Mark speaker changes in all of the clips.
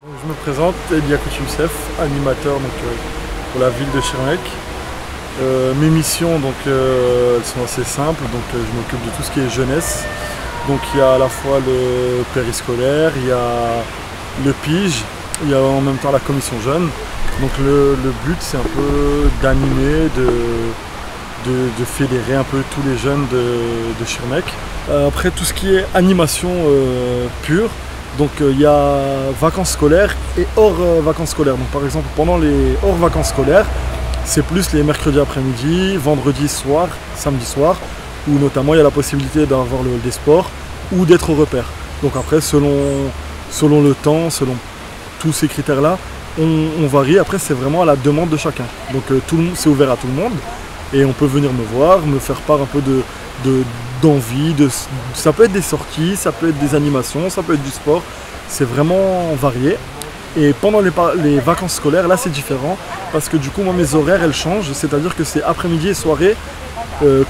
Speaker 1: Je me présente, Eliakout Youssef, animateur pour la ville de Schirmeck. Mes missions elles sont assez simples, je m'occupe de tout ce qui est jeunesse. Donc il y a à la fois le périscolaire, il y a le pige, il y a en même temps la commission jeune. Donc le but c'est un peu d'animer, de fédérer un peu tous les jeunes de Schirmeck. Après tout ce qui est animation pure, donc il y a vacances scolaires et hors vacances scolaires. Donc par exemple pendant les hors vacances scolaires, c'est plus les mercredis après-midi, vendredi soir, samedi soir, où notamment il y a la possibilité d'avoir le hall des sports ou d'être au repère. Donc après selon le temps, selon tous ces critères-là, on varie. Après c'est vraiment à la demande de chacun. Donc c'est ouvert à tout le monde et on peut venir me voir, me faire part un peu d'envie, ça peut être des sorties, ça peut être des animations, ça peut être du sport, c'est vraiment varié. Et pendant les vacances scolaires, là c'est différent, parce que du coup moi mes horaires elles changent, c'est-à-dire que c'est après-midi et soirée,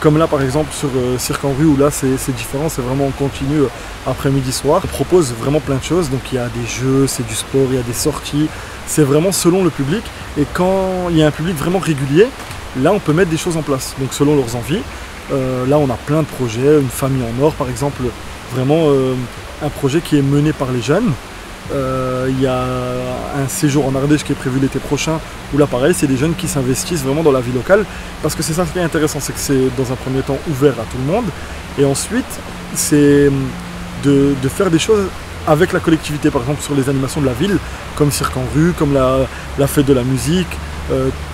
Speaker 1: comme là par exemple sur Cirque en rue où là c'est différent, c'est vraiment en continu après-midi-soir. On propose vraiment plein de choses, donc il y a des jeux, c'est du sport, il y a des sorties, c'est vraiment selon le public. Et quand il y a un public vraiment régulier, là on peut mettre des choses en place, donc selon leurs envies. Là on a plein de projets, une famille en or par exemple, vraiment un projet qui est mené par les jeunes. Il y a un séjour en Ardèche qui est prévu l'été prochain, où là pareil c'est des jeunes qui s'investissent vraiment dans la vie locale, parce que c'est ça qui est intéressant, c'est que c'est dans un premier temps ouvert à tout le monde, et ensuite c'est de faire des choses avec la collectivité, par exemple sur les animations de la ville, comme Cirque en rue, comme la fête de la musique,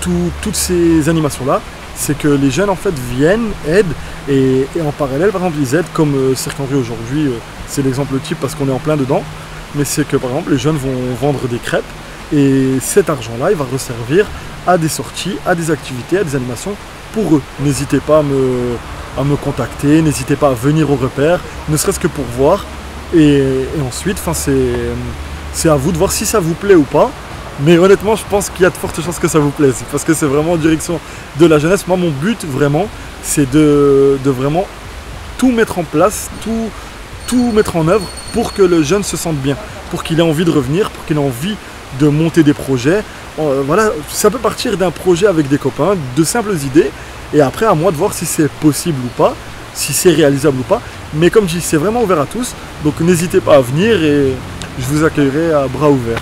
Speaker 1: toutes ces animations là, c'est que les jeunes en fait viennent, aident, et en parallèle par exemple ils aident, comme Cirque en rue aujourd'hui, c'est l'exemple type parce qu'on est en plein dedans. Mais c'est que par exemple les jeunes vont vendre des crêpes et cet argent-là il va resservir à des sorties, à des activités, à des animations pour eux. N'hésitez pas à me contacter, n'hésitez pas à venir au repère, ne serait-ce que pour voir. Et ensuite c'est à vous de voir si ça vous plaît ou pas. Mais honnêtement je pense qu'il y a de fortes chances que ça vous plaise, parce que c'est vraiment en direction de la jeunesse. Moi mon but vraiment c'est de vraiment tout mettre en place, tout mettre en œuvre pour que le jeune se sente bien, pour qu'il ait envie de revenir, pour qu'il ait envie de monter des projets. Voilà, ça peut partir d'un projet avec des copains, de simples idées, et après à moi de voir si c'est possible ou pas, si c'est réalisable ou pas. Mais comme je dis, c'est vraiment ouvert à tous, donc n'hésitez pas à venir et je vous accueillerai à bras ouverts.